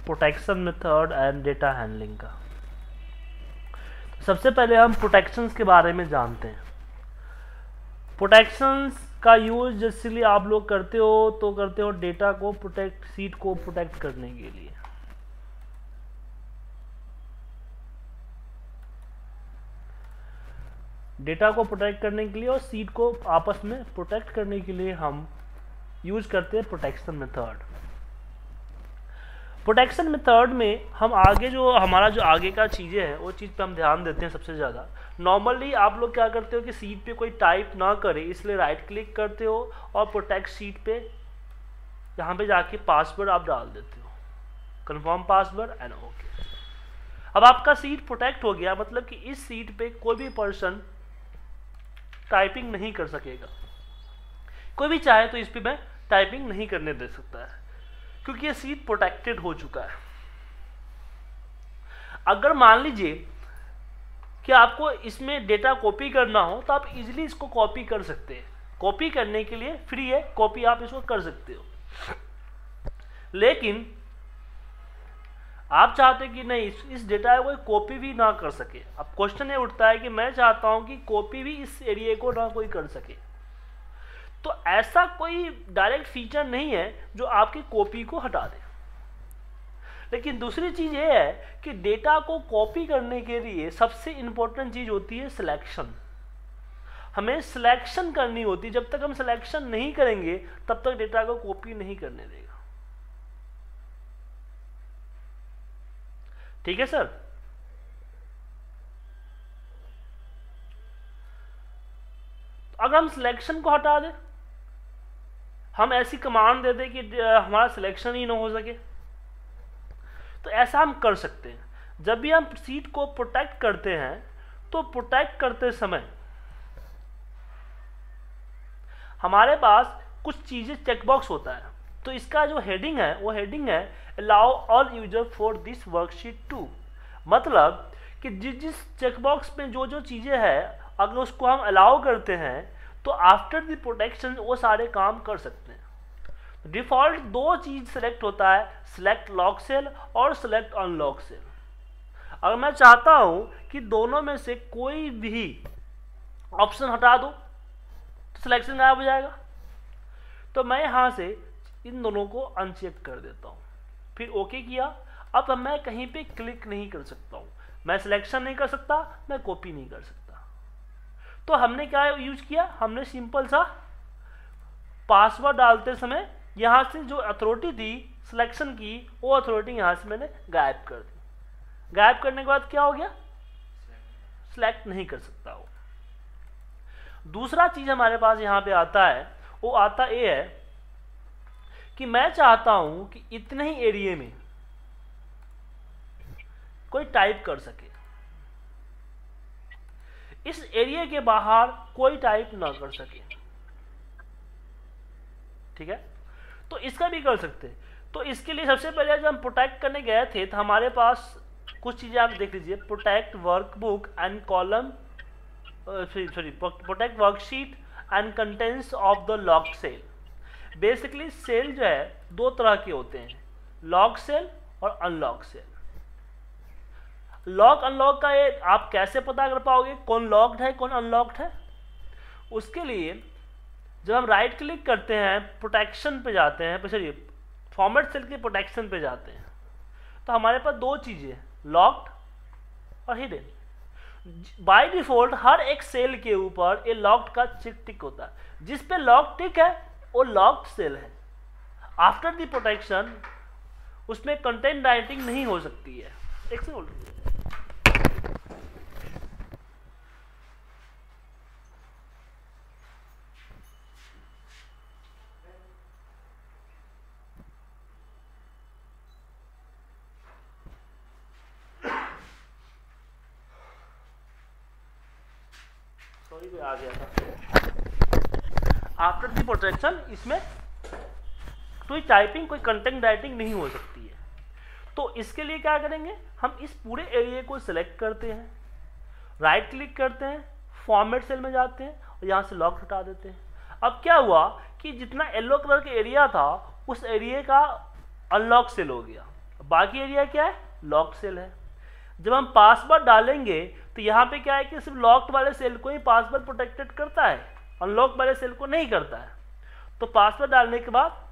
Protection method and data handling का। सबसे पहले हम प्रोटेक्शंस के बारे में जानते हैं। प्रोटेक्शंस का यूज जैसे आप लोग करते हो डेटा को प्रोटेक्ट, सीट को प्रोटेक्ट करने के लिए। डेटा को प्रोटेक्ट करने के लिए और सीट को आपस में प्रोटेक्ट करने के लिए हम यूज करते हैं प्रोटेक्शन मेथड। प्रोटेक्शन मेथड में हम आगे जो हमारा जो आगे का चीज़ें हैं वो चीज़ पे हम ध्यान देते हैं सबसे ज़्यादा। नॉर्मली आप लोग क्या करते हो कि सीट पे कोई टाइप ना करे इसलिए राइट क्लिक करते हो और प्रोटेक्ट सीट पे यहाँ पे जाके पासवर्ड आप डाल देते हो, कंफर्म पासवर्ड एंड ओके। अब आपका सीट प्रोटेक्ट हो गया, मतलब कि इस सीट पे कोई भी पर्सन टाइपिंग नहीं कर सकेगा। कोई भी चाहे तो इस पे मैं टाइपिंग नहीं करने दे सकता है क्योंकि ये सीट प्रोटेक्टेड हो चुका है। अगर मान लीजिए कि आपको इसमें डेटा कॉपी करना हो तो आप इजीली इसको कॉपी कर सकते हैं। कॉपी करने के लिए फ्री है, कॉपी आप इसको कर सकते हो। लेकिन आप चाहते हैं कि नहीं इस डेटा को कॉपी भी ना कर सके। अब क्वेश्चन ये उठता है कि मैं चाहता हूं कि कॉपी भी इस एरिया को ना कोई कर सके। तो ऐसा कोई डायरेक्ट फीचर नहीं है जो आपकी कॉपी को हटा दे। लेकिन दूसरी चीज ये है कि डेटा को कॉपी करने के लिए सबसे इंपॉर्टेंट चीज होती है सिलेक्शन। हमें सिलेक्शन करनी होती है। जब तक हम सिलेक्शन नहीं करेंगे तब तक डेटा को कॉपी नहीं करने देगा। ठीक है सर। अगर हम सिलेक्शन को हटा दें, हम ऐसी कमांड दे दें कि हमारा सिलेक्शन ही ना हो सके, तो ऐसा हम कर सकते हैं। जब भी हम सीट को प्रोटेक्ट करते हैं तो प्रोटेक्ट करते समय हमारे पास कुछ चीजें चेकबॉक्स होता है। तो इसका जो हेडिंग है वो हेडिंग है allow all user for this worksheet to. मतलब कि जिस चेकबॉक्स में जो जो चीजें हैं अगर उसको हम अलाउ करते हैं तो आफ्टर द प्रोटेक्शन वो सारे काम कर सकते हैं। डिफॉल्ट दो चीज सेलेक्ट होता है, सिलेक्ट लॉक सेल और सिलेक्ट अनलॉक सेल। अगर मैं चाहता हूं कि दोनों में से कोई भी ऑप्शन हटा दो तो सिलेक्शन गायब हो जाएगा। तो मैं यहां से इन दोनों को अनचेक कर देता हूं, फिर ओके किया। अब मैं कहीं पे क्लिक नहीं कर सकता हूं, मैं सिलेक्शन नहीं कर सकता, मैं कॉपी नहीं कर सकता। तो हमने क्या यूज किया, हमने सिंपल सा पासवर्ड डालते समय यहां से जो अथॉरिटी थी सिलेक्शन की वो अथॉरिटी यहां से मैंने गायब कर दी। गायब करने के बाद क्या हो गया, सिलेक्ट नहीं कर सकता वो। दूसरा चीज हमारे पास यहां पे आता है, वो आता ये है कि मैं चाहता हूं कि इतने ही एरिया में कोई टाइप कर सके, इस एरिया के बाहर कोई टाइप ना कर सके। ठीक है, तो इसका भी कर सकते हैं। तो इसके लिए सबसे पहले जब हम प्रोटेक्ट करने गए थे तो हमारे पास कुछ चीजें आप देख लीजिए, protect workbook and column, sorry protect worksheet and contents of the locked cell. Basically cell जो है दो तरह के होते हैं, लॉक सेल और अनलॉक सेल। लॉक अनलॉक का ये आप कैसे पता कर पाओगे कौन लॉक्ड है कौन अनलॉक्ड है? उसके लिए जब हम राइट क्लिक करते हैं प्रोटेक्शन पे जाते हैं, सॉरी फॉर्मेट सेल के प्रोटेक्शन पे जाते हैं, तो हमारे पास दो चीजें, लॉक्ड और हिडन। बाय डिफॉल्ट हर एक सेल के ऊपर ये लॉक्ड का टिक होता है। जिस पे लॉक टिक है वो लॉक्ड सेल है। आफ्टर द प्रोटेक्शन उसमें कंटेंट राइटिंग नहीं हो सकती है। एक से बोल आ गया था। आफ्टर दी प्रोटेक्शन इसमें कोई टाइपिंग कोई कंटेंट राइटिंग नहीं हो सकती है। तो इसके लिए क्या करेंगे, हम इस पूरे एरिया को सिलेक्ट करते हैं, राइट क्लिक करते हैं, फॉर्मेट सेल में जाते हैं और यहाँ से लॉक हटा देते हैं। अब क्या हुआ कि जितना येलो कलर का एरिया था उस एरिया का अनलॉक सेल हो गया। बाकी एरिया क्या है, लॉक्ड सेल है। जब हम पासवर्ड डालेंगे तो यहाँ पे क्या है कि सिर्फ लॉक्ड वाले सेल को ही पासवर्ड प्रोटेक्टेड करता है, अनलॉक वाले सेल को नहीं करता है। तो पासवर्ड डालने के बाद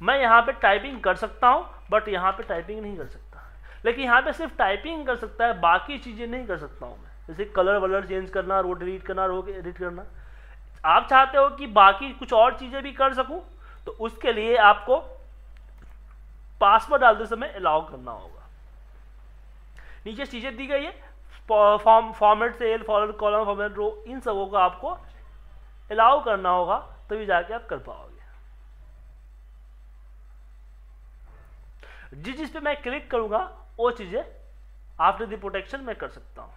मैं यहाँ पे टाइपिंग कर सकता हूँ, बट यहाँ पे टाइपिंग नहीं कर सकता। लेकिन यहाँ पे सिर्फ टाइपिंग कर सकता है, बाकी चीज़ें नहीं कर सकता हूँ मैं, जैसे कलर वलर चेंज करना, रो डिलीट करना, रो एडिट करना। आप चाहते हो कि बाकी कुछ और चीज़ें भी कर सकूँ, तो उसके लिए आपको पासवर्ड डालते समय अलाउ करना होगा। नीचे चीज़ें दी गई है, format cell, forward column, format row, इन सबों को आपको अलाउ करना होगा, तभी जाके आप कर पाओगे। जिस पे मैं क्लिक करूंगा वो चीजें आफ्टर द प्रोटेक्शन मैं कर सकता हूं।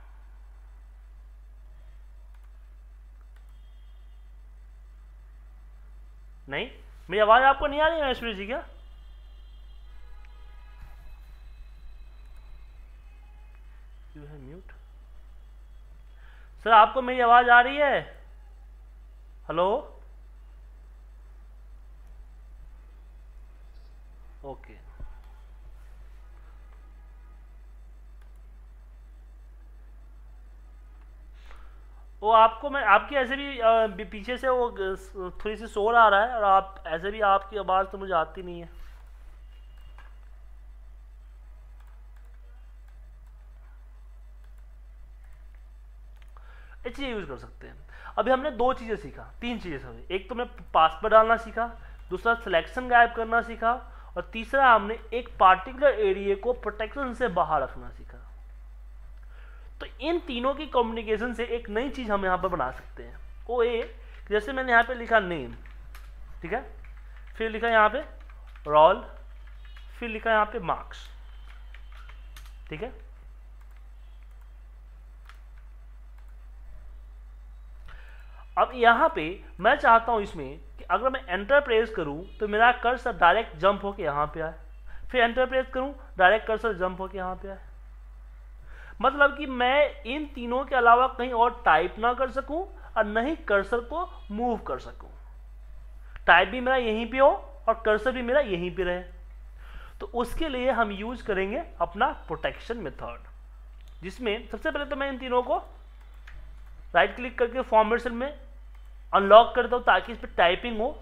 नहीं, मेरी आवाज आपको नहीं आ रही है ऐश्वर्या जी क्या? यू है म्यूट। सर आपको मेरी आवाज आ रही है? Hello, okay. वो आपको मैं आपकी ऐसे भी पीछे से वो थोड़ी सी शोर आ रहा है, और आप ऐसे भी आपकी आवाज़ तो मुझे आती नहीं है। ये चीज़ यूज़ कर सकते हैं। अभी हमने दो चीज़ें सीखा, तीन चीज़ें समझी। एक तो मैं पासवर्ड डालना सीखा, दूसरा सिलेक्शन गायब करना सीखा, और तीसरा हमने एक पार्टिकुलर एरिया को प्रोटेक्शन से बाहर रखना सीखा। तो इन तीनों की कम्युनिकेशन से एक नई चीज़ हम यहाँ पर बना सकते हैं। वो ये, जैसे मैंने यहाँ पे लिखा नेम, ठीक है, फिर लिखा यहाँ पे रोल, फिर लिखा यहाँ पे मार्क्स, ठीक है। अब यहाँ पे मैं चाहता हूँ इसमें कि अगर मैं एंटर प्रेस करूँ तो मेरा कर्सर डायरेक्ट जंप होके यहाँ पे आए, फिर एंटर प्रेस करूँ डायरेक्ट कर्सर जंप होके यहाँ पे आए। मतलब कि मैं इन तीनों के अलावा कहीं और टाइप ना कर सकूं और न ही कर्सर को मूव कर सकूं। टाइप भी मेरा यहीं पे हो और कर्सर भी मेरा यहीं पे रहे। तो उसके लिए हम यूज करेंगे अपना प्रोटेक्शन मेथड, जिसमें सबसे पहले तो मैं इन तीनों को राइट क्लिक करके फॉर्मेट सेल में अनलॉक करता हूं ताकि इस पर टाइपिंग हो।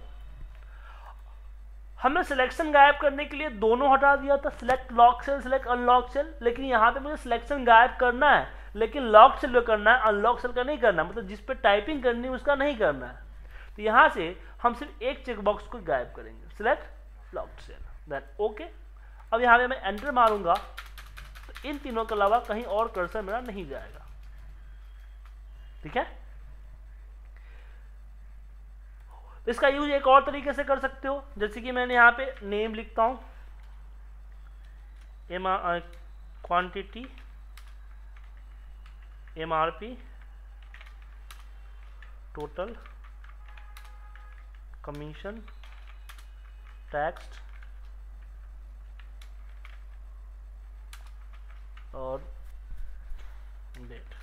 हमने सिलेक्शन गायब करने के लिए दोनों हटा दिया था, select lock cell, select unlock cell. लेकिन यहाँ पे मुझे सिलेक्शन गायब करना है, लेकिन लॉक सेल करना है, अनलॉक सेल का नहीं करना, मतलब जिस पे टाइपिंग करनी है उसका नहीं करना है। तो यहाँ से हम सिर्फ एक चेक बॉक्स को गायब करेंगे, select lock cell, then okay. अब यहाँ पे मैं एंटर मारूंगा तो इन तीनों के अलावा कहीं और कर्सर मेरा नहीं जाएगा, ठीक है। इसका यूज एक और तरीके से कर सकते हो, जैसे कि मैंने यहाँ पे नेम लिखता हूँ, quantity, MRP, total, commission, tax और डेट।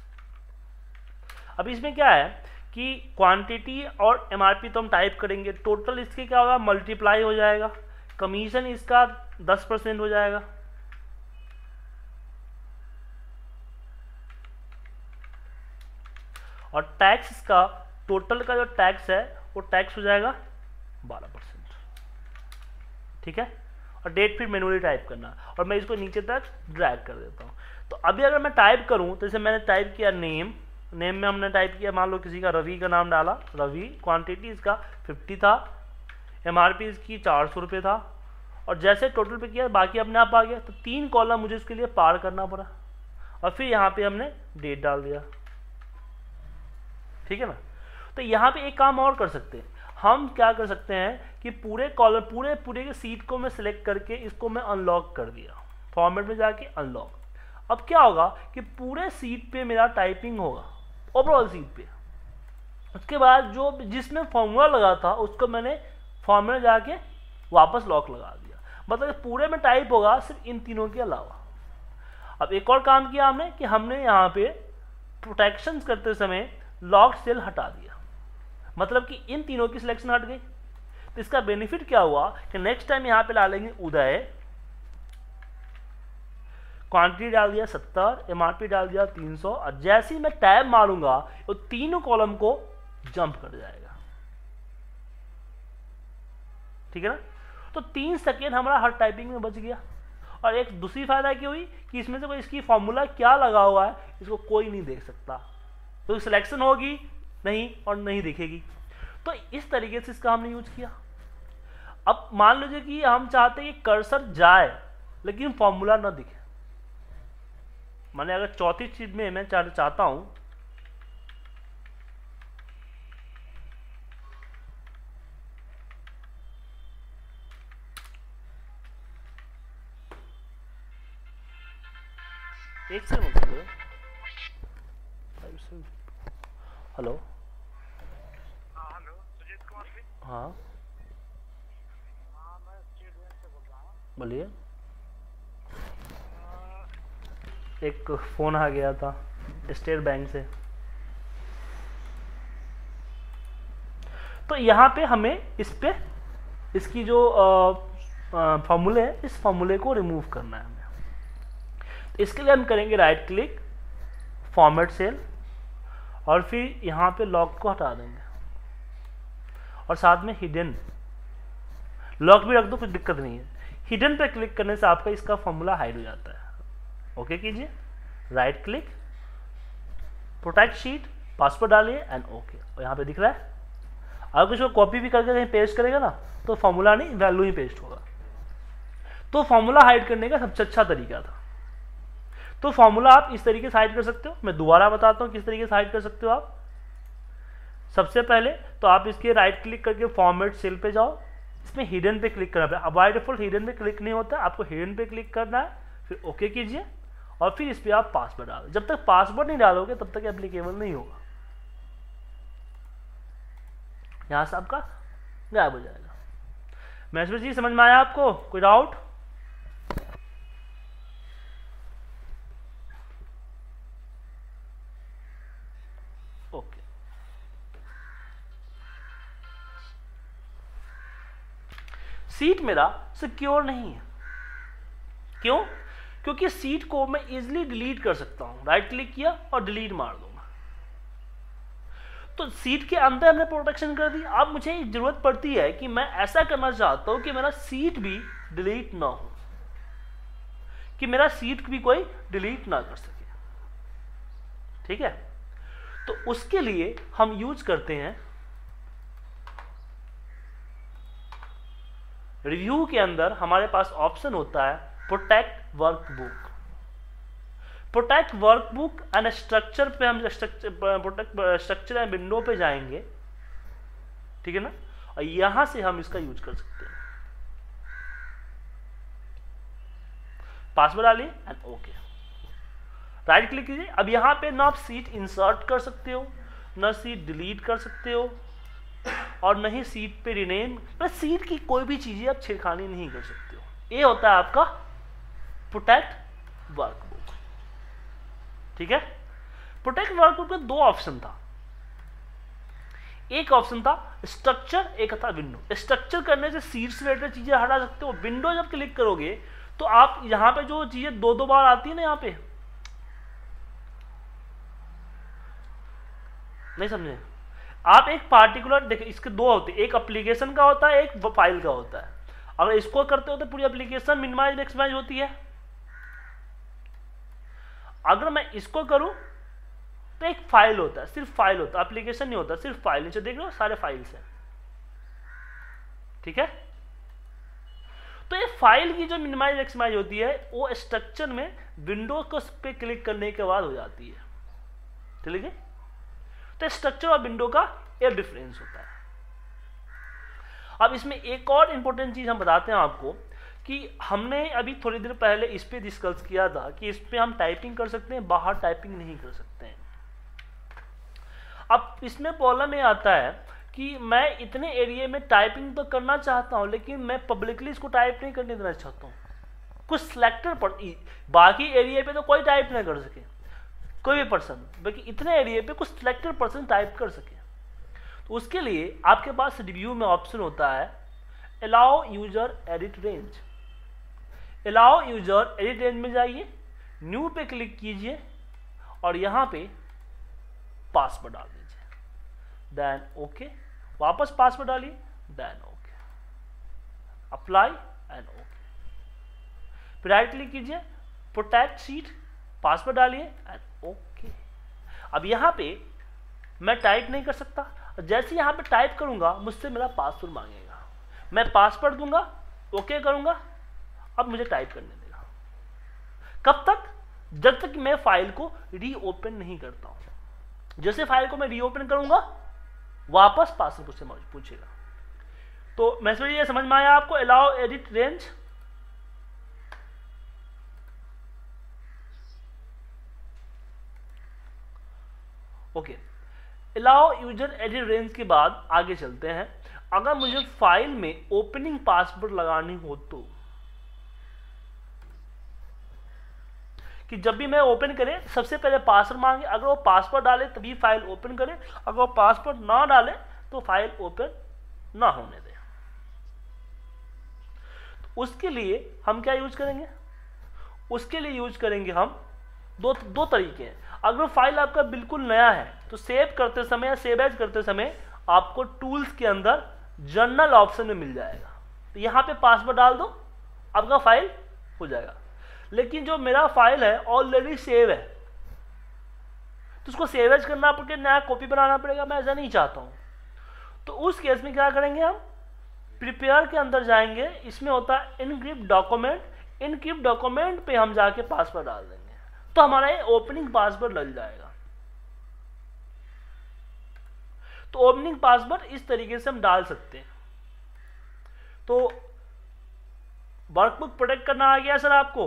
अब इसमें क्या है कि क्वांटिटी और MRP तो हम टाइप करेंगे, टोटल इसके क्या होगा, मल्टीप्लाई हो जाएगा, कमीशन इसका 10% हो जाएगा, और टैक्स इसका, टोटल का जो टैक्स है वो टैक्स हो जाएगा 12%, ठीक है। और डेट फिर मैनुअली टाइप करना, और मैं इसको नीचे तक ड्रैग कर देता हूँ। तो अभी अगर मैं टाइप करूँ तो जैसे मैंने टाइप किया नेम, नेम में हमने टाइप किया, मान लो किसी का रवि का नाम डाला, रवि, क्वांटिटी इसका 50 था, MRP इसकी 400 रुपये था, और जैसे टोटल पे किया बाकी अपने आप आ गया। तो 3 कॉलम मुझे इसके लिए पार करना पड़ा, और फिर यहाँ पे हमने डेट डाल दिया, ठीक है ना। तो यहाँ पे एक काम और कर सकते हैं, हम क्या कर सकते हैं कि पूरे कॉलम, पूरे के सीट को मैं सिलेक्ट करके इसको मैं अनलॉक कर दिया, फॉर्मेट में जाके अनलॉक। अब क्या होगा कि पूरे सीट पे मेरा टाइपिंग होगा, ओवरऑल सीट पे। उसके बाद जो जिसमें फॉर्मूला लगा था उसको मैंने फॉर्मूला जाके वापस लॉक लगा दिया, मतलब पूरे में टाइप होगा सिर्फ इन तीनों के अलावा। अब एक और काम किया हमने कि हमने यहाँ पे प्रोटेक्शन करते समय लॉक सेल हटा दिया, मतलब कि इन तीनों की सिलेक्शन हट गई। तो इसका बेनिफिट क्या हुआ कि नेक्स्ट टाइम यहाँ पे डालेंगे उदय, क्वांटिटी डाल दिया 70, एमआरपी डाल दिया 300, और जैसे ही मैं टैब मारूंगा वो तीनों कॉलम को जंप कर जाएगा। ठीक है ना। तो 3 सेकेंड हमारा हर टाइपिंग में बच गया। और एक दूसरी फायदा क्या हुई कि इसमें से कोई इसकी फॉर्मूला क्या लगा हुआ है इसको कोई नहीं देख सकता, तो सिलेक्शन होगी नहीं और नहीं दिखेगी। तो इस तरीके से इसका हमने यूज किया। अब मान लीजिए कि हम चाहते हैं कि कर्सर जाए लेकिन फॉर्मूला ना दिखे। मैंने अगर चौथी चीज में मैं चाहता हूं एक से मतलब हेलो सुजीत कुमार जी। हाँ मैं स्टेट बैंक से बोल रहा हूँ। बोलिए। एक फोन आ गया था स्टेट बैंक से। तो यहाँ पे हमें इसकी जो फॉर्मूले है इस फॉर्मूले को रिमूव करना है हमें। तो इसके लिए हम करेंगे राइट क्लिक, फॉर्मेट सेल, और फिर यहाँ पे लॉक को हटा देंगे और साथ में हिडन लॉक भी रख दो, कुछ दिक्कत नहीं है। हिडन पे क्लिक करने से आपका इसका फॉर्मूला हाइड हो जाता है। ओके कीजिए, right click, protect sheet, password डालिए एंड ओके। और यहाँ पे दिख रहा है। अगर कुछ को कॉपी भी करके कहीं पेस्ट करेगा ना तो फॉर्मूला नहीं वैल्यू ही पेस्ट होगा। तो फॉर्मूला हाइड करने का सबसे अच्छा तरीका था। तो फॉर्मूला आप इस तरीके से हाइड कर सकते हो। मैं दोबारा बताता हूँ किस तरीके से हाइड कर सकते हो आप। सबसे पहले तो आप इसके राइट क्लिक करके फॉर्मेट सेल पे जाओ, इसमें हिडन पे क्लिक करना है। बाय डिफॉल्ट हिडन पे क्लिक नहीं होता, आपको हिडन पे क्लिक करना है, फिर ओके कीजिए और फिर इस पर आप पासवर्ड डालो। जब तक पासवर्ड नहीं डालोगे तब तक एप्लीकेबल नहीं होगा, यहां से आपका गायब हो जाएगा। महेश्वर जी समझ में आया आपको? कोई डाउट? ओके। सीट मेरा सिक्योर नहीं है। क्यों? क्योंकि सीट को मैं इजीली डिलीट कर सकता हूं। राइट क्लिक किया और डिलीट मार दूंगा। तो सीट के अंदर हमने प्रोटेक्शन कर दी। अब मुझे जरूरत पड़ती है कि मैं ऐसा करना चाहता हूं कि मेरा सीट भी डिलीट ना हो, कि मेरा सीट भी कोई डिलीट ना कर सके। ठीक है। तो उसके लिए हम यूज करते हैं रिव्यू के अंदर हमारे पास ऑप्शन होता है protect workbook. Protect workbook and structure पे हम स्ट्रक्चर एंड विंडो पे जाएंगे। ठीक है ना। और यहां से हम इसका यूज कर सकते हैं। पासवर्ड डालिए एंड ओके, राइट क्लिक कीजिए। अब यहां पे ना आप सीट इंसर्ट कर सकते हो, ना सीट डिलीट कर सकते हो, और न ही सीट पे रिनेम, सीट की कोई भी चीजें आप छेड़खानी नहीं कर सकते हो। ये होता है आपका प्रोटेक्ट वर्कबुक। ठीक है। प्रोटेक्ट वर्कबुक में दो ऑप्शन था। एक ऑप्शन था स्ट्रक्चर, एक था विंडो। स्ट्रक्चर करने से सीट से रिलेटेड चीजें हटा सकते हो। विंडो जब क्लिक करोगे तो आप यहां पे जो चीजें दो बार आती है ना, यहां पे नहीं समझे आप, एक पार्टिकुलर देखिए इसके दो होते हैं, एक एप्लीकेशन का होता है, एक फाइल का होता है। अगर इसको करते हो तो पूरी एप्लीकेशन मिनिमाइज मैक्सिमाइज होती है। अगर मैं इसको करूं तो एक फाइल होता है, सिर्फ फाइल होता है, एप्लीकेशन नहीं होता, सिर्फ फाइल। नीचे देख लो सारे फाइल्स हैं। ठीक है। तो ये फाइल की जो मिनिमाइज मैक्सिमाइज होती है वो स्ट्रक्चर में विंडो को पे क्लिक करने के बाद हो जाती है। ठीक है। तो स्ट्रक्चर और विंडो का एक डिफरेंस होता है। अब इसमें एक और इंपॉर्टेंट चीज हम बताते हैं आपको कि हमने अभी थोड़ी देर पहले इस पे डिस्कस किया था कि इस पे हम टाइपिंग कर सकते हैं, बाहर टाइपिंग नहीं कर सकते हैं। अब इसमें प्रॉब्लम ये आता है कि मैं इतने एरिया में टाइपिंग तो करना चाहता हूं लेकिन मैं पब्लिकली इसको टाइप नहीं करने देना चाहता हूं। कुछ सिलेक्टेड पर बाकी एरिया पे तो कोई टाइप नहीं कर सके, कोई भी पर्सन, बाकी इतने एरिया पे कुछ सिलेक्टेड पर्सन टाइप कर सके। तो उसके लिए आपके पास रिव्यू में ऑप्शन होता है allow user edit range. Allow user edit range में जाइए, न्यू पे क्लिक कीजिए और यहां पे पासवर्ड डाल दीजिए, देन ओके, वापस पासवर्ड डालिए, then okay, apply and okay. फिर राइट क्लिक कीजिए, प्रोटेक्ट शीट, पासवर्ड डालिए एंड ओके। अब यहां पे मैं टाइप नहीं कर सकता, जैसे यहां पे टाइप करूंगा मुझसे मेरा पासवर्ड मांगेगा, मैं पासवर्ड दूंगा, ओके करूंगा, अब मुझे टाइप करने देगा। कब तक? जब तक मैं फाइल को रीओपन नहीं करता हूं। जैसे फाइल को मैं रीओपन करूंगा वापस पासवर्ड मुझसे पूछेगा। तो मैसेज ये समझ में आया आपको, allow edit range. Okay, allow user edit range के बाद आगे चलते हैं। अगर मुझे फाइल में ओपनिंग पासवर्ड लगानी हो तो, कि जब भी मैं ओपन करें सबसे पहले पासवर्ड मांगे, अगर वो पासवर्ड डाले तभी फाइल ओपन करें, अगर वो पासवर्ड ना डाले तो फाइल ओपन ना होने दें। तो उसके लिए हम क्या यूज करेंगे? उसके लिए यूज करेंगे हम दो तरीके हैं। अगर फाइल आपका बिल्कुल नया है तो सेव करते समय या सेव एज करते समय आपको टूल्स के अंदर जर्नल ऑप्शन में मिल जाएगा, तो यहां पे पासवर्ड डाल दो, आपका फाइल हो जाएगा। लेकिन जो मेरा फाइल है ऑलरेडी सेव है तो उसको सेव एज करना पड़ेगा, नया कॉपी बनाना पड़ेगा, मैं ऐसा नहीं चाहता हूं। तो उस केस में क्या करेंगे हम? प्रिपेयर के अंदर जाएंगे, इसमें होता है इनक्रिप्ट डॉक्यूमेंट, इनक्रिप्ट डॉक्यूमेंट पे हम जाके पासवर्ड डाल देंगे तो हमारा ये ओपनिंग पासवर्ड लग जाएगा। तो ओपनिंग पासवर्ड इस तरीके से हम डाल सकते हैं। तो वर्कबुक प्रोटेक्ट करना आ गया सर आपको?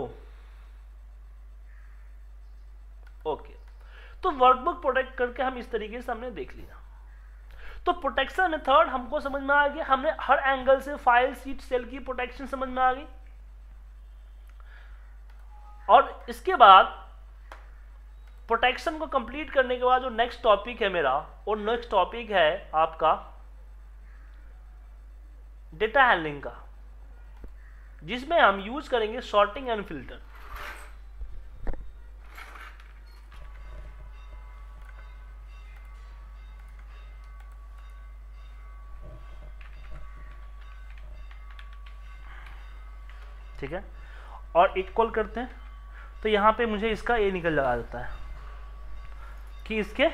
ओके, तो वर्कबुक प्रोटेक्ट करके हम इस तरीके से हमने देख लिया। तो प्रोटेक्शन मेथड हमको समझ में आ गया, हमने हर एंगल से फाइल शीट सेल की प्रोटेक्शन समझ में आ गई। और इसके बाद प्रोटेक्शन को कंप्लीट करने के बाद जो नेक्स्ट टॉपिक है मेरा, वो नेक्स्ट टॉपिक है आपका डेटा हैंडलिंग का, जिसमें हम यूज करेंगे सॉर्टिंग एंड फिल्टर। ठीक है, और इक्वल करते हैं तो यहां पे मुझे इसका ए निकल लगा देता है कि इसके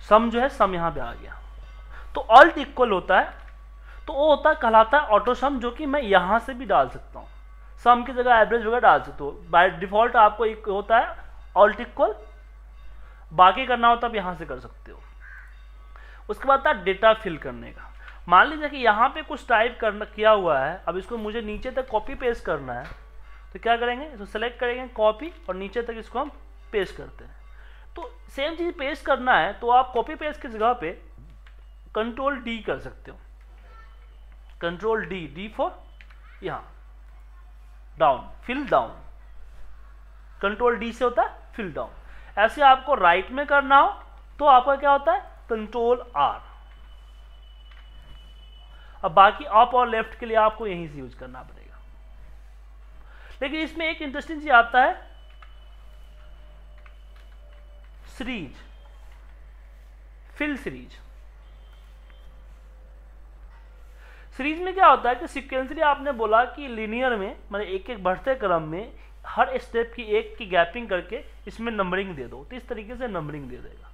सम जो है सम यहां पे आ गया। तो ऑल्ट इक्वल होता है तो वो होता है कहलाता है ऑटो सम, जो कि मैं यहां से भी डाल सकता हूं, सम की जगह एवरेज वगैरह डाल सकते हो। बाय डिफॉल्ट आपको एक होता है ऑल्ट इक्वल, बाकी करना हो तब यहां से कर सकते हो। उसके बाद था डेटा फिल करने का। मान लीजिए कि यहाँ पे कुछ टाइप करना किया हुआ है, अब इसको मुझे नीचे तक कॉपी पेस्ट करना है, तो क्या करेंगे? तो सेलेक्ट करेंगे कॉपी और नीचे तक इसको हम पेस्ट करते हैं। तो सेम चीज पेस्ट करना है तो आप कॉपी पेस्ट की जगह पे कंट्रोल डी कर सकते हो, कंट्रोल डी, डी फॉर यहाँ down, fill down, control D से होता है फिल डाउन। ऐसे आपको राइट में करना हो तो आपका क्या होता है? Control R. अब बाकी अप और लेफ्ट के लिए आपको यहीं से यूज करना पड़ेगा। लेकिन इसमें एक इंटरेस्टिंग चीज आता है, सीरीज, फिल सीरीज। सीरीज में क्या होता है कि सीक्वेंसली आपने बोला कि लीनियर में, मतलब एक एक बढ़ते क्रम में हर स्टेप की एक की गैपिंग करके इसमें नंबरिंग दे दो, तो इस तरीके से नंबरिंग दे देगा।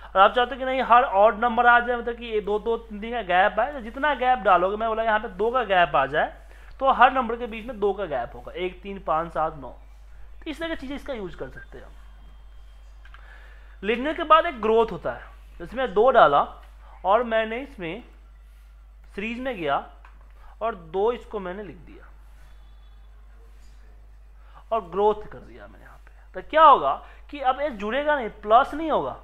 और आप चाहते हो कि नहीं हर ऑड नंबर आ जाए, मतलब कि ये 2 2 3 का गैप है, तो जितना गैप डालोगे, मैं बोला यहाँ पे 2 का गैप आ जाए तो हर नंबर के बीच में 2 का गैप होगा, 1 3 5 7 9। तो इस तरह की चीजें इसका यूज कर सकते हैं हम। लिखने के बाद एक ग्रोथ होता है, इसमें 2 डाला और मैंने इसमें सीरीज में गया और 2 इसको मैंने लिख दिया और ग्रोथ कर दिया मैंने यहाँ पे। तो क्या होगा कि अब ये जुड़ेगा नहीं, प्लस नहीं होगा,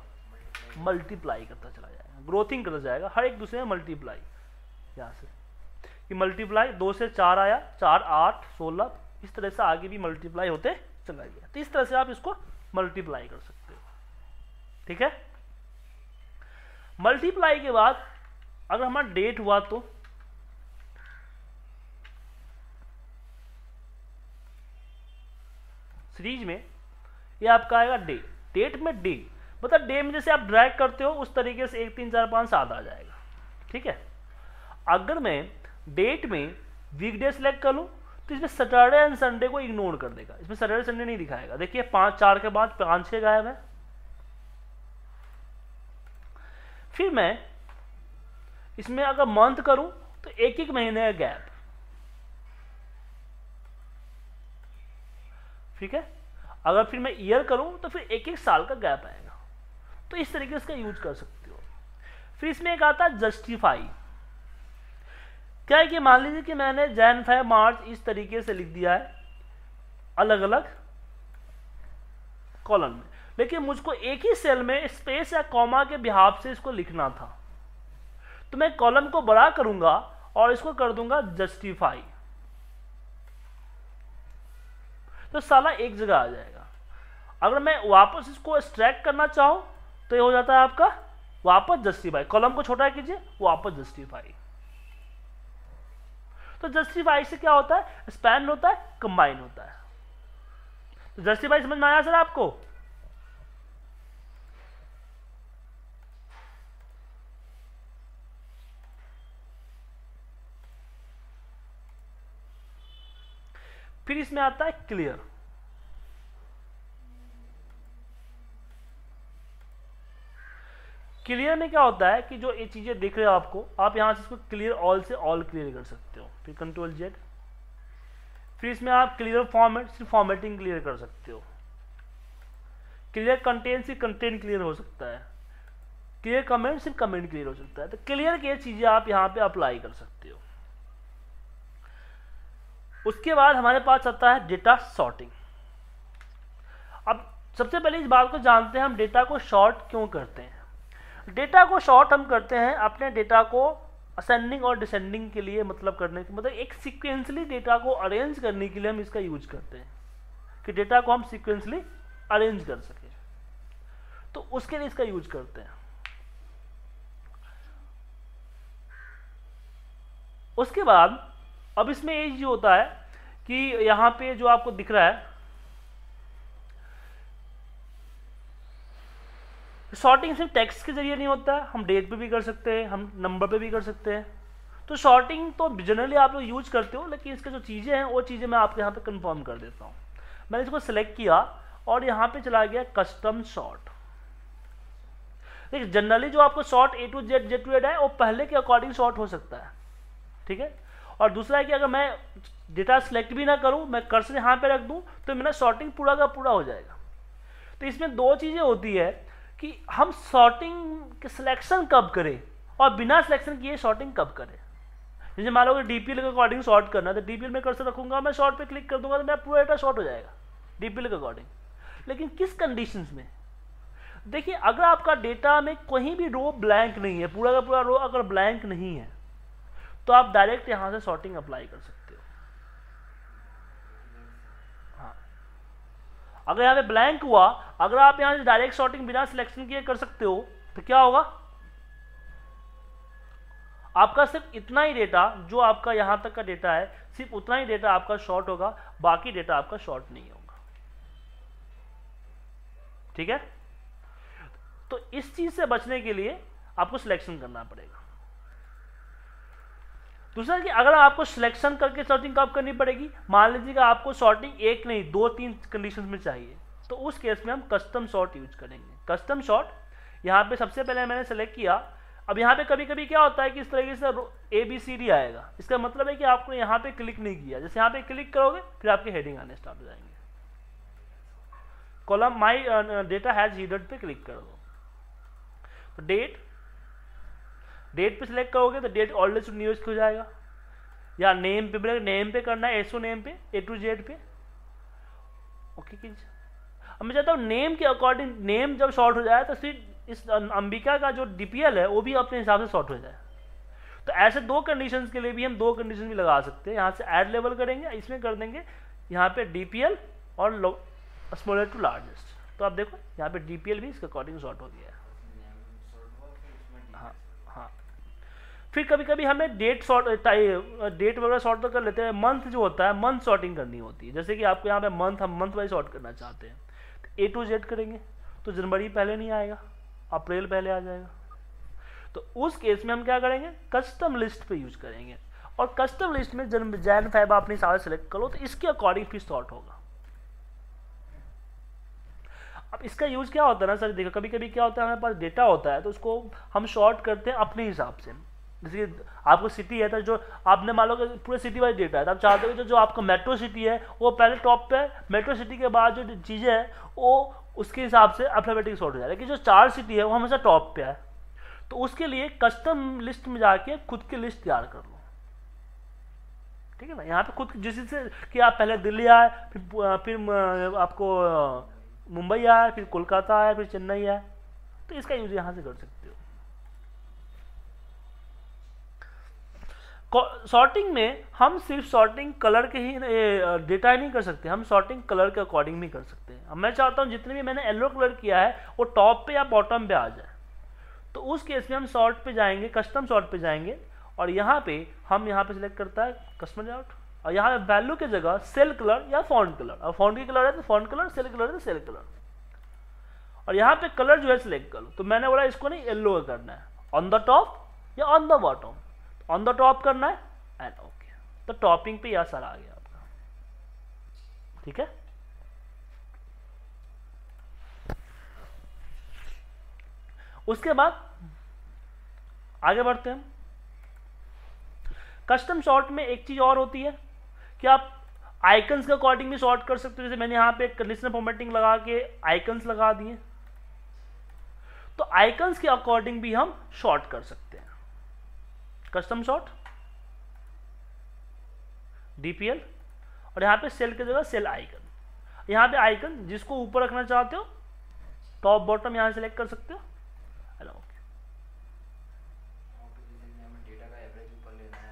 मल्टीप्लाई करता चला जाएगा, ग्रोथिंग करता जाएगा, हर एक दूसरे में मल्टीप्लाई। यहाँ से कि मल्टीप्लाई 2 से 4 आया, 4 8 16, इस तरह से आगे भी मल्टीप्लाई होते चला गया। तो इस तरह से आप इसको मल्टीप्लाई कर सकते हो। ठीक है, मल्टीप्लाई के बाद अगर हमारा डेट हुआ तो सीरीज में ये आपका आएगा डे, डेट में डे, मतलब डे में जैसे आप ड्रैग करते हो उस तरीके से 1 3 4 5 7 आ जाएगा। ठीक है, अगर मैं डेट में वीकडे सेलेक्ट कर लूँ तो इसमें सैटरडे एंड संडे को इग्नोर कर देगा, इसमें सैटरडे संडे नहीं दिखाएगा। देखिए 5 4 के बाद 5 6 गायब है। फिर मैं इसमें अगर मंथ करूं तो 1 1 महीने का गैप। ठीक है, अगर फिर मैं ईयर करूं तो फिर 1 1 साल का गैप आएगा। तो इस तरीके से इसका यूज कर सकते हो। फिर इसमें एक आता है जस्टिफाई। क्या है कि मान लीजिए कि मैंने जैन फै मार्च इस तरीके से लिख दिया है अलग अलग कॉलम में, लेकिन मुझको एक ही सेल में स्पेस या कॉमा के बिहाफ से इसको लिखना था, तो मैं कॉलम को बड़ा करूंगा और इसको कर दूंगा जस्टिफाई, तो साला एक जगह आ जाएगा। अगर मैं वापस इसको एक्सट्रैक्ट करना चाहूं तो ये हो जाता है आपका वापस जस्टिफाई, कॉलम को छोटा कीजिए वापस जस्टिफाई। तो जस्टिफाई से क्या होता है, स्पैन होता है, कंबाइन होता है। तो जस्टिफाई समझ में आया सर आपको? फिर इसमें आता है क्लियर। क्लियर में क्या होता है कि जो ये चीजें दिख रहे हो आपको, आप यहां से इसको क्लियर ऑल से ऑल क्लियर कर सकते हो, फिर कंट्रोल जेड। फिर इसमें आप क्लियर फॉर्मेट, सिर्फ फॉर्मेटिंग क्लियर कर सकते हो। क्लियर कंटेंट, सिर्फ कंटेंट क्लियर हो सकता है। क्लियर कमेंट, सिर्फ कमेंट क्लियर हो सकता है। तो क्लियर की चीजें आप यहां पे अप्लाई कर सकते हो। उसके बाद हमारे पास आता है डेटा सॉर्टिंग। अब सबसे पहले इस बात को जानते हैं हम डेटा को शॉर्ट क्यों करते हैं। डेटा को शॉर्ट हम करते हैं अपने डेटा को असेंडिंग और डिसेंडिंग के लिए, मतलब करने के मतलब एक सीक्वेंसली डेटा को अरेंज करने के लिए हम इसका यूज करते हैं कि डेटा को हम सीक्वेंसली अरेंज कर सके, तो उसके लिए इसका यूज करते हैं। उसके बाद अब इसमें ये जो होता है कि यहां पे जो आपको दिख रहा है शॉर्टिंग सिर्फ टेक्स्ट के जरिए नहीं होता है, हम डेट पे भी कर सकते हैं, हम नंबर पे भी कर सकते हैं। तो शॉर्टिंग तो जनरली आप लोग यूज करते हो, लेकिन इसके जो चीज़ें हैं वो चीज़ें मैं आपके यहाँ पे कंफर्म कर देता हूँ। मैंने इसको सेलेक्ट किया और यहाँ पे चला गया कस्टम शॉर्ट। देखिए जनरली जो आपको short A to Z Z to Z है वो पहले के अकॉर्डिंग शॉर्ट हो सकता है। ठीक है, और दूसरा है कि अगर मैं डेटा सेलेक्ट भी ना करूँ, मैं कर्सर यहाँ पे रख दूँ तो मेरा शॉर्टिंग पूरा का पूरा हो जाएगा। तो इसमें दो चीज़ें होती है कि हम शॉर्टिंग के सिलेक्शन कब करें और बिना सिलेक्शन किए शॉर्टिंग कब करें। जैसे मान लो कि डीपीएल के अकॉर्डिंग शॉर्ट करना है तो डीपीएल में कर्सर रखूंगा, मैं शॉर्ट पे क्लिक कर दूंगा तो मेरा पूरा डेटा शॉर्ट हो जाएगा डीपीएल के अकॉर्डिंग। लेकिन किस कंडीशंस में, देखिए अगर आपका डेटा में कहीं भी रो ब्लैंक नहीं है, पूरा का पूरा रो अगर ब्लैंक नहीं है तो आप डायरेक्ट यहां से शॉर्टिंग अप्लाई कर सकते हो। अगर यहाँ पे ब्लैंक हुआ, अगर आप यहाँ से डायरेक्ट शॉर्टिंग बिना सिलेक्शन किए कर सकते हो तो क्या होगा, आपका सिर्फ इतना ही डेटा जो आपका यहाँ तक का डेटा है सिर्फ उतना ही डेटा आपका शॉर्ट होगा, बाकी डेटा आपका शॉर्ट नहीं होगा। ठीक है, तो इस चीज से बचने के लिए आपको सिलेक्शन करना पड़ेगा। दूसरा कि अगर आपको सिलेक्शन करके शॉर्टिंग कब करनी पड़ेगी, मान लीजिएगा आपको शॉर्टिंग एक नहीं 2 3 कंडीशन में चाहिए, तो उस केस में हम कस्टम शॉर्ट यूज करेंगे। कस्टम शॉर्ट यहाँ पे सबसे पहले मैंने सेलेक्ट किया। अब यहाँ पे कभी कभी क्या होता है कि इस तरीके से ABCD आएगा, इसका मतलब है कि आपको यहाँ पे क्लिक नहीं किया। जैसे यहाँ पे क्लिक करोगे फिर आपके हेडिंग आने स्टार्ट हो जाएंगे। Column my data has header पे क्लिक कर दो, तो डेट पे सिलेक्ट करोगे तो डेट ऑलरेडी न्यूज हो जाएगा, या नेम पे, नेम पे करना है एसओ नेम पे A to Z पे ओके कीजिए। अब मैं चाहता हूँ नेम के अकॉर्डिंग, नेम जब शॉर्ट हो जाए तो फिर इस अंबिका का जो DPL है वो भी अपने हिसाब से शॉर्ट हो जाए। तो ऐसे 2 कंडीशंस के लिए भी हम 2 कंडीशन भी लगा सकते हैं। यहाँ से ऐड लेवल करेंगे, इसमें कर देंगे यहाँ पे DPL और स्मॉलर टू लार्जेस्ट, तो आप देखो यहाँ पे DPL भी इसके अकॉर्डिंग शॉर्ट हो गया है। हाँ हाँ, फिर कभी कभी हमें डेट वगैरह सॉर्ट तो कर लेते हैं, मंथ जो होता है मंथ सॉर्टिंग करनी होती है। जैसे कि आपको यहाँ पे मंथ, हम मंथ वाइज सॉर्ट करना चाहते हैं तो A to Z करेंगे, तो जनवरी पहले नहीं आएगा, अप्रैल पहले आ जाएगा। तो उस केस में हम क्या करेंगे, कस्टम लिस्ट पे यूज करेंगे, और कस्टम लिस्ट में जैन फेब आपने सारे सेलेक्ट करो तो इसके अकॉर्डिंग फिर सॉर्ट होगा। अब इसका यूज क्या होता है ना सर, देखो कभी कभी क्या होता है, हमारे पास डेटा होता है तो उसको हम शॉर्ट करते हैं अपने हिसाब से। जैसे कि आपको सिटी है तो जो आपने मान लो कि पूरे सिटी वाइज डेटा है, तो आप चाहते हो जो आपका मेट्रो सिटी है वो पहले टॉप पे है, मेट्रो सिटी के बाद जो चीज़ें हैं वो उसके हिसाब से अल्फाबेटिक सॉर्ट हो जाए, लेकिन जो 4 सिटी है वो हमेशा टॉप पे है। तो उसके लिए कस्टम लिस्ट में जाके खुद की लिस्ट तैयार कर लो, ठीक है ना। यहाँ पे खुद जिस से कि आप पहले दिल्ली आए, फिर आपको मुंबई आए, फिर कोलकाता आए, फिर चेन्नई आए, तो इसका यूज यहाँ से कर सकते हो। सॉर्टिंग में हम सिर्फ सॉर्टिंग कलर के ही डेटा ही नहीं कर सकते, हम सॉर्टिंग कलर के अकॉर्डिंग भी कर सकते हैं। अब मैं चाहता हूँ जितने भी मैंने येलो कलर किया है वो टॉप पे या बॉटम पे आ जाए, तो उस केस में हम सॉर्ट पे जाएंगे, कस्टम सॉर्ट पे जाएंगे, और यहाँ पे हम यहाँ पे सिलेक्ट करता है कस्टमर लेआउट, और यहाँ पे वैल्यू की जगह सेल कलर या फॉन्ट कलर, और फॉन्ट की कलर है तो फॉन्ट कलर, सेल कलर है तो सेल कलर, और यहाँ पे कलर जो है सिलेक्ट कर लो। तो मैंने बोला इसको नहीं येलो करना है, ऑन द टॉप या on the bottom, on the top करना है एंड ओके, तो टॉपिंग पे यह सर आ गया आपका, ठीक है। उसके बाद आगे बढ़ते हैं। कस्टम सॉर्ट में एक चीज और होती है कि आप आइकन्स के अकॉर्डिंग भी सॉर्ट कर सकते हो। जैसे मैंने यहाँ पे कंडीशनल फॉर्मेटिंग लगा के आइकन्स लगा दिए, तो आइकन्स के अकॉर्डिंग भी हम सॉर्ट कर सकते हैं। कस्टम सॉर्ट DPL, और यहाँ पे सेल की जगह सेल आइकन, यहाँ पे आइकन जिसको ऊपर रखना चाहते हो टॉप बॉटम यहाँ सेलेक्ट कर सकते हो।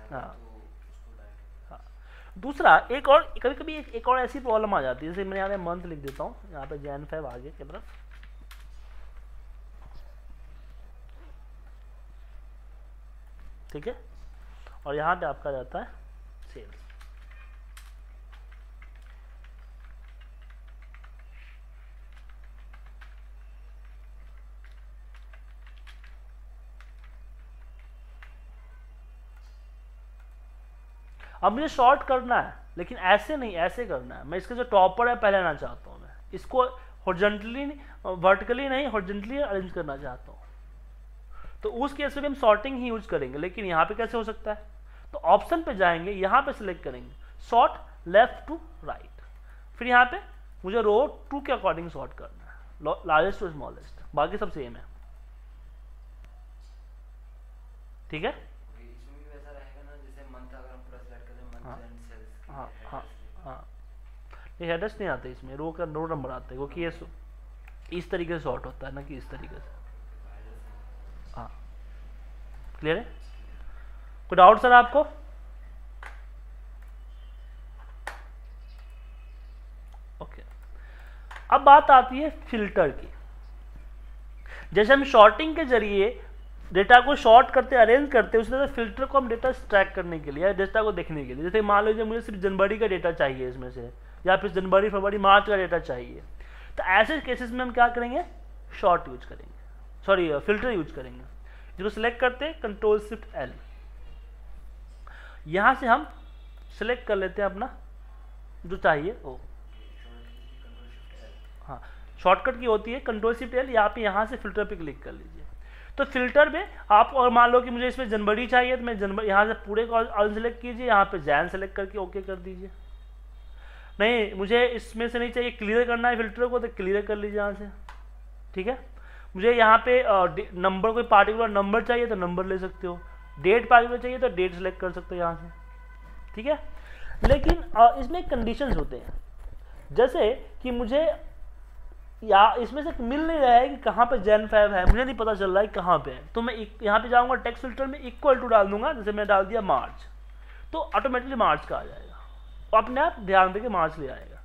हाँ। दूसरा एक और कभी कभी एक और ऐसी प्रॉब्लम आ जाती है, जैसे मैं यहाँ पे मंथ लिख देता हूँ, यहाँ पे जैन फेब आगे की तरफ, ठीक है, और यहाँ पे आपका जाता है सेल्स। अब मुझे शॉर्ट करना है, लेकिन ऐसे नहीं, ऐसे करना है। मैं इसके जो टॉपर है पहले ना चाहता हूँ, मैं इसको हॉरिजॉन्टली वर्टिकली नहीं हॉरिजॉन्टली अरेंज करना चाहता हूँ, तो उस केस में हम सॉर्टिंग ही यूज करेंगे। लेकिन यहाँ पे कैसे हो सकता है, तो ऑप्शन पे जाएंगे, यहाँ पे सिलेक्ट करेंगे सॉर्ट लेफ्ट टू राइट, फिर यहाँ पे मुझे रो 2 के अकॉर्डिंग सॉर्ट करना है, लार्जेस्ट टू स्मॉलेस्ट, बाकी सब सेम है, ठीक है। हाँ हाँ हाँ, ये हेडर्स नहीं आते इसमें, रो का रो नंबर आते हैं, क्योंकि ये इस तरीके से सॉर्ट होता है ना कि इस तरीके से। हाँ क्लियर है, कोई डाउट सर आपको? ओके, अब बात आती है फिल्टर की। जैसे हम शॉर्टिंग के जरिए डेटा को शॉर्ट करते अरेंज करते, उसी तरह फिल्टर को हम डेटा ट्रैक करने के लिए, डेटा को देखने के लिए, जैसे मान लीजिए मुझे सिर्फ जनवरी का डेटा चाहिए इसमें से, या फिर जनवरी फरवरी मार्च का डेटा चाहिए, तो ऐसे केसेस में हम क्या करेंगे, शॉर्ट यूज करेंगे, सॉरी फिल्टर यूज करेंगे। जिसको सिलेक्ट करते हैं Ctrl+Shift+L, यहाँ से हम सिलेक्ट कर लेते हैं अपना जो चाहिए वो। हाँ, शॉर्टकट की होती है Ctrl+Shift+L, यहाँ से फिल्टर पे क्लिक कर लीजिए। तो फिल्टर में आप, और मान लो कि मुझे इसमें जनवरी चाहिए, तो मैं जनवरी यहाँ से पूरे को अनसेलेक्ट कीजिए, यहाँ पे जैन सेलेक्ट करके ओके कर दीजिए। नहीं मुझे इसमें से नहीं चाहिए, क्लियर करना है फिल्टर को, तो क्लियर कर लीजिए यहाँ से, ठीक है। मुझे यहाँ पे नंबर, कोई पार्टिकुलर नंबर चाहिए तो नंबर ले सकते हो, डेट पार्टिकुलर चाहिए तो डेट सेलेक्ट कर सकते हो यहाँ से, ठीक है। लेकिन इसमें कंडीशंस होते हैं, जैसे कि मुझे या इसमें से मिल नहीं रहा है कि कहाँ पे जैन फेब है, मुझे नहीं पता चल रहा है कहाँ पे है, तो मैं यहाँ पे जाऊँगा टेक्स्ट फिल्टर में इक्वल टू डाल दूंगा, जैसे मैं डाल दिया मार्च, तो ऑटोमेटिकली मार्च का आ जाएगा, और अपने आप ध्यान देके मार्च ले आएगा।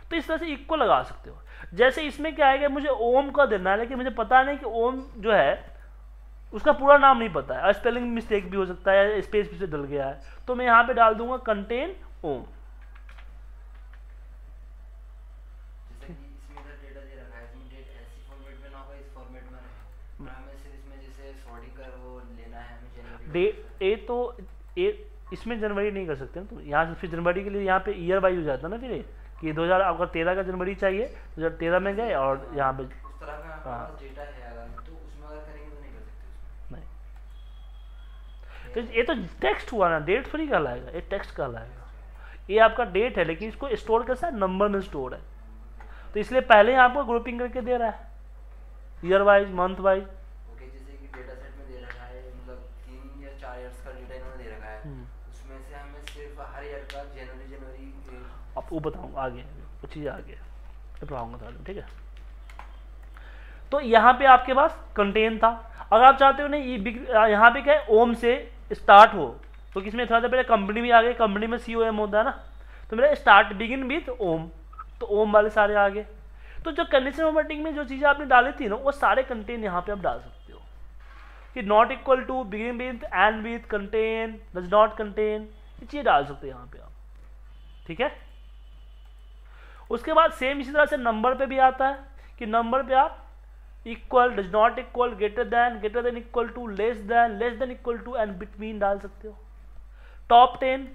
तो इस तरह से इक्वल लगा सकते हो। जैसे इसमें क्या है कि मुझे ओम का देना है, लेकिन मुझे पता नहीं कि ओम जो है उसका पूरा नाम नहीं पता है, स्पेलिंग मिस्टेक भी हो सकता है, स्पेस भी से डल गया है, तो मैं यहाँ पे डाल दूंगा कंटेन ओम। जैसे कि इसमें इधर डेटा दे रखा है, इसमें डेट ऐसी फॉर्मेट में ना होगा, इस फॉर्मेट में रहे, और हमें सिर्फ इसमें जैसे सॉर्टिंग कर वो लेना है हमें जनवरी डेट ए तो ए इसमें जनवरी नहीं कर सकते ना, तो यहाँ से फिर जनवरी के लिए यहाँ पे ईयर वाइज हो जाता है ना, फिर ये कि 2013 का जनवरी चाहिए, 2013 में गए और यहाँ पे उस तरह का हमारे पास डेटा है अगर, तो उसमें अगर करेंगे तो नहीं कर सकते उसमें। नहीं। तो ये तो टेक्स्ट हुआ ना, डेट थोड़ी कहलाएगा, ये टेक्स्ट कहलाएगा। ये आपका डेट है, लेकिन इसको स्टोर कैसा है, नंबर में स्टोर है, तो इसलिए पहले ही आपको ग्रुपिंग करके दे रहा है, year wise, month wise. Okay, जैसे कि डेटा सेट में दे रखा है, मतलब 3 या 4 ईयर्स का डेटा इन्होंने दे रखा है, उसमें से हमें सिर्फ हर ईयर का जनवरी आपको बताऊंगा आगे, कुछ चीज़ आगे पढ़ाऊंगा था, ठीक है। तो यहाँ पे आपके पास कंटेन था, अगर आप चाहते हो नहीं यहाँ पे क्या है, ओम से स्टार्ट हो, तो किसमें थोड़ा सा पहले कंपनी में आ गए, कंपनी में COM होता है ना, तो मेरा स्टार्ट बिगिन विथ ओम, तो ओम वाले सारे आ गए। तो जो कंडीशन फॉर्मेटिंग में जो चीज़ें आपने डाली थी ना, वो सारे कंटेन यहाँ पे आप डाल सकते हो, कि not equal to, begin with, end with, contain, does not contain, ये चीज़ डाल सकते हो यहाँ पे आप, ठीक है। उसके बाद सेम इसी तरह से नंबर पे भी आता है, कि नंबर पे आप equal, does not equal, greater than equal to, less than equal to, and between डाल सकते हो। टॉप 10,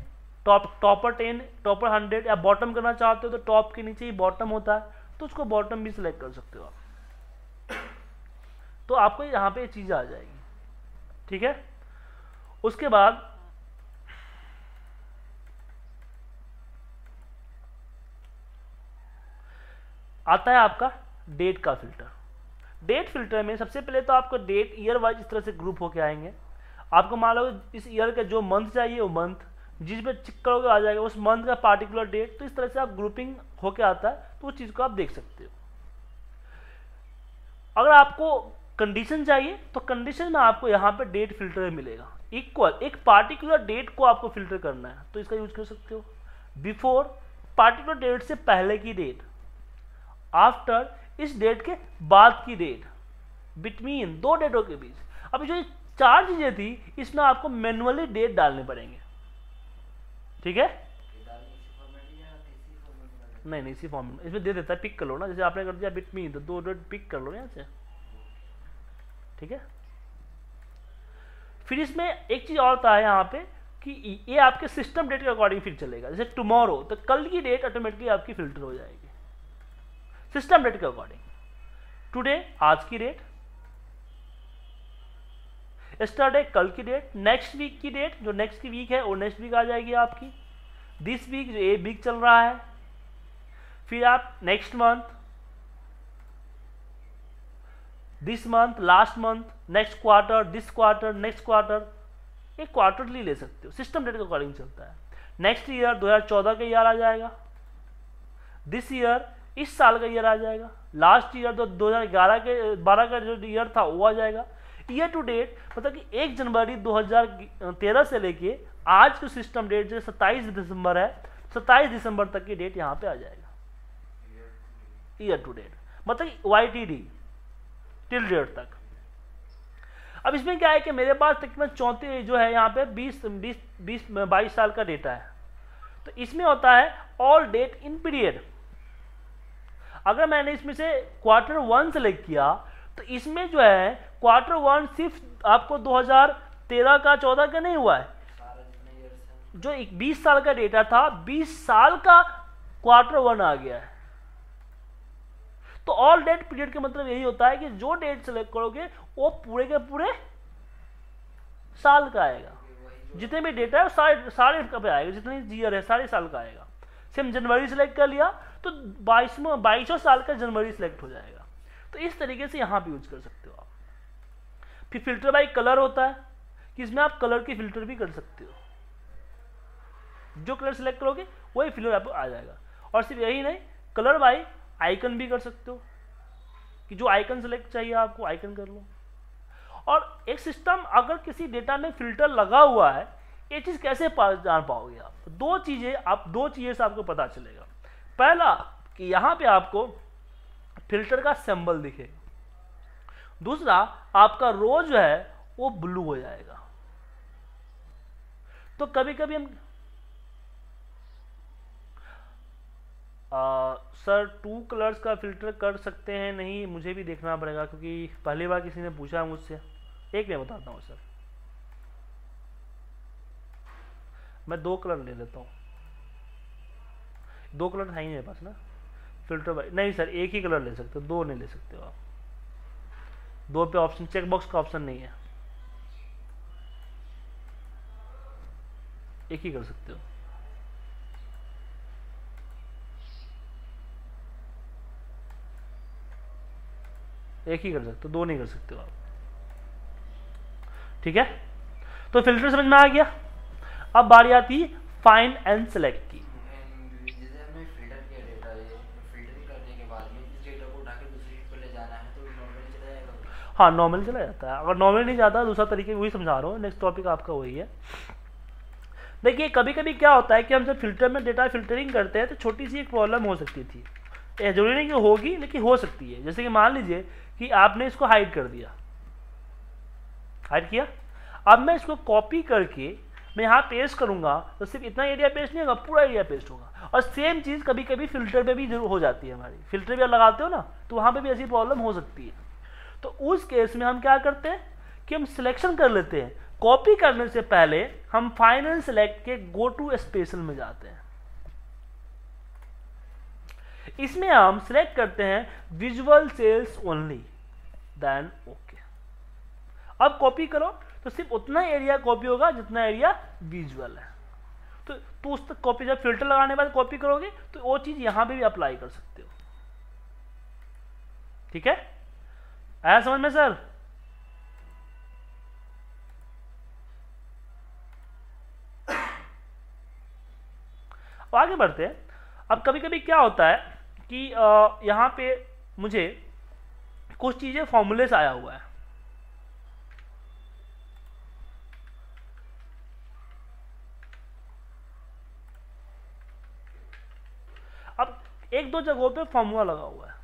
टॉपर 10, टॉपर 100, या बॉटम करना चाहते हो तो टॉप के नीचे ही बॉटम होता है, तो उसको बॉटम भी सिलेक्ट कर सकते हो आप, तो आपको यहाँ पे ये चीज़ आ जाएगी, ठीक है। उसके बाद आता है आपका डेट का फिल्टर। डेट फिल्टर में सबसे पहले तो आपको डेट ईयर वाइज इस तरह से ग्रुप होके आएंगे। आपको मान लो इस ईयर का जो मंथ चाहिए वो मंथ, जिस पे चेक करोगे आ जाएगा उस मंथ का पार्टिकुलर डेट, तो इस तरह से आप ग्रुपिंग होके आता है, तो उस चीज़ को आप देख सकते हो। अगर आपको कंडीशन चाहिए तो कंडीशन में आपको यहाँ पे डेट फिल्टर मिलेगा, इक्वल एक पार्टिकुलर डेट को आपको फिल्टर करना है, तो इसका यूज कर सकते हो। बिफोर, पार्टिकुलर डेट से पहले की डेट, आफ्टर, इस डेट के बाद की डेट, बिटवीन, दो डेटों के बीच। अब जो 4 चीजें थी इसमें आपको मैनुअली डेट डालने पड़ेंगे, ठीक है। नहीं इसी फॉर्म में इसमें दे देता है, पिक कर लो ना, जैसे आपने कर दिया बिटवीन, तो 2 डेट पिक कर लो यहाँ से, ठीक है। फिर इसमें एक चीज और होता है यहाँ पे कि ये आपके सिस्टम डेट के अकॉर्डिंग फिर चलेगा। जैसे टुमारो, तो कल की डेट ऑटोमेटिकली आपकी फिल्टर हो जाएगी सिस्टम डेट के अकॉर्डिंग। टुडे, आज की डेट, यस्टरडे, कल की डेट, नेक्स्ट वीक की डेट, जो नेक्स्ट की वीक है वो नेक्स्ट वीक आ जाएगी आपकी, दिस वीक, जो ये वीक चल रहा है, फिर आप next month, this month, last month, next quarter, this quarter, next quarter, एक क्वार्टरली ले सकते हो, सिस्टम डेट के अकॉर्डिंग चलता है। नेक्स्ट ईयर 2014 का ईयर आ जाएगा, दिस ईयर इस साल का ईयर आ जाएगा, लास्ट ईयर तो 2011 के 12 का जो ईयर था वो आ जाएगा। ईयर टू डेट मतलब कि 1 जनवरी 2013 से लेके आज की सिस्टम डेट जो 27 दिसंबर है, 27 दिसंबर तक की डेट यहाँ पे आ जाएगा। ईयर टू डेट मतलब YTD टिल डेट तक। अब इसमें क्या है कि मेरे पास तकरीबन 34 जो है यहाँ पे 22 साल का डेटा है, तो इसमें होता है ऑल डेट इन पीरियड। अगर मैंने इसमें से क्वार्टर 1 सेलेक्ट किया तो इसमें जो है क्वार्टर 1 सिर्फ आपको 2013 का 14 का नहीं हुआ है, जो 20 साल का डेटा था 20 साल का क्वार्टर 1 आ गया है। तो ऑल डेट पीरियड का मतलब यही होता है कि जो डेट सेलेक्ट करोगे वो पूरे के पूरे साल का आएगा, जितने भी डेटा है सारे पे आएगा, जितने ईयर है सारे साल का आएगा। सेम जनवरी सेलेक्ट कर लिया तो 22 साल का जनवरी सेलेक्ट हो जाएगा। तो इस तरीके से यहाँ पे यूज कर सकते हो आप। फिर फिल्टर बाई कलर होता है कि इसमें आप कलर की फिल्टर भी कर सकते हो, जो कलर सेलेक्ट करोगे वही फिल्टर आपको आ जाएगा। और सिर्फ यही नहीं, कलर बाई आइकन भी कर सकते हो कि जो आइकन सेलेक्ट चाहिए आपको आइकन कर लो। और एक सिस्टम अगर किसी डेटा में फिल्टर लगा हुआ है, ये चीज कैसे जान पाओगे आप? दो चीजें से आपको पता चलेगा। पहला कि यहां पे आपको फिल्टर का सिंबल दिखेगा, दूसरा आपका रो जो है वो ब्लू हो जाएगा। तो कभी कभी हम सर 2 कलर्स का फिल्टर कर सकते हैं? नहीं, मुझे भी देखना पड़ेगा, क्योंकि पहली बार किसी ने पूछा मुझसे। एक मैं बताता हूँ सर, मैं 2 कलर ले लेता हूँ। 2 कलर है ही मेरे पास ना फिल्टर भाई। नहीं सर, एक ही कलर ले सकते हो, 2 नहीं ले सकते हो आप। 2 पे ऑप्शन, चेक बॉक्स का ऑप्शन नहीं है, एक ही कर सकते हो। एक ही कर सकते हो, 2 नहीं कर सकते हो आप। ठीक है, तो फिल्टर समझ में आ गया। अब बारी आती है फाइंड एंड सेलेक्ट की। जैसे हमने फिल्टर किया डेटा, ये फिल्टरिंग करने के बाद में इस डेटा को उठा के दूसरी शीट पर ले जाना है तो नॉर्मली चला जाएगा। हाँ, नॉर्मल चला जाता है। अगर नॉर्मल नहीं जाता, दूसरा तरीके वही समझा रहा हूँ, नेक्स्ट टॉपिक आपका वही है। देखिए कभी कभी क्या होता है कि हम जब फिल्टर में डेटा फिल्टरिंग करते हैं तो छोटी सी एक प्रॉब्लम हो सकती थी। जरूरी नहीं कि होगी, लेकिन हो सकती है। जैसे कि मान लीजिए कि आपने इसको हाइड कर दिया, हाइड किया, अब मैं इसको कॉपी करके मैं यहाँ पेस्ट करूंगा तो सिर्फ इतना एरिया पेस्ट नहीं होगा, पूरा एरिया पेस्ट होगा। और सेम चीज़ कभी कभी फिल्टर पे भी जरूर हो जाती है हमारी। फिल्टर भी आप लगाते हो ना, तो वहाँ पे भी ऐसी प्रॉब्लम हो सकती है। तो उस केस में हम क्या करते हैं कि हम सिलेक्शन कर लेते हैं। कॉपी करने से पहले हम फाइनल सेलेक्ट के गो टू स्पेशल में जाते हैं। इसमें हम सिलेक्ट करते हैं visual cells only, then okay. अब कॉपी करो तो सिर्फ उतना एरिया कॉपी होगा जितना एरिया विजुअल है। तो उस तक कॉपी, जब फिल्टर लगाने के बाद कॉपी करोगे तो वो चीज यहां पे भी अप्लाई कर सकते हो। ठीक है, आया समझ में सर? अब आगे बढ़ते हैं। अब कभी कभी क्या होता है कि यहां पे मुझे कुछ चीजें फॉर्मूले से आया हुआ है। अब एक दो जगहों पे फॉर्मूला लगा हुआ है।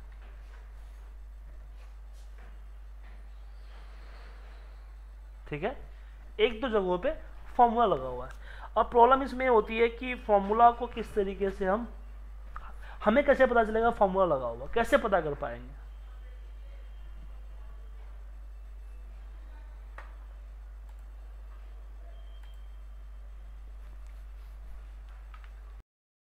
ठीक है, एक दो जगहों पे फॉर्मूला लगा हुआ है। अब प्रॉब्लम इसमें होती है कि फॉर्मूला को किस तरीके से हमें कैसे पता चलेगा फॉर्मूला लगा हुआ, कैसे पता कर पाएंगे?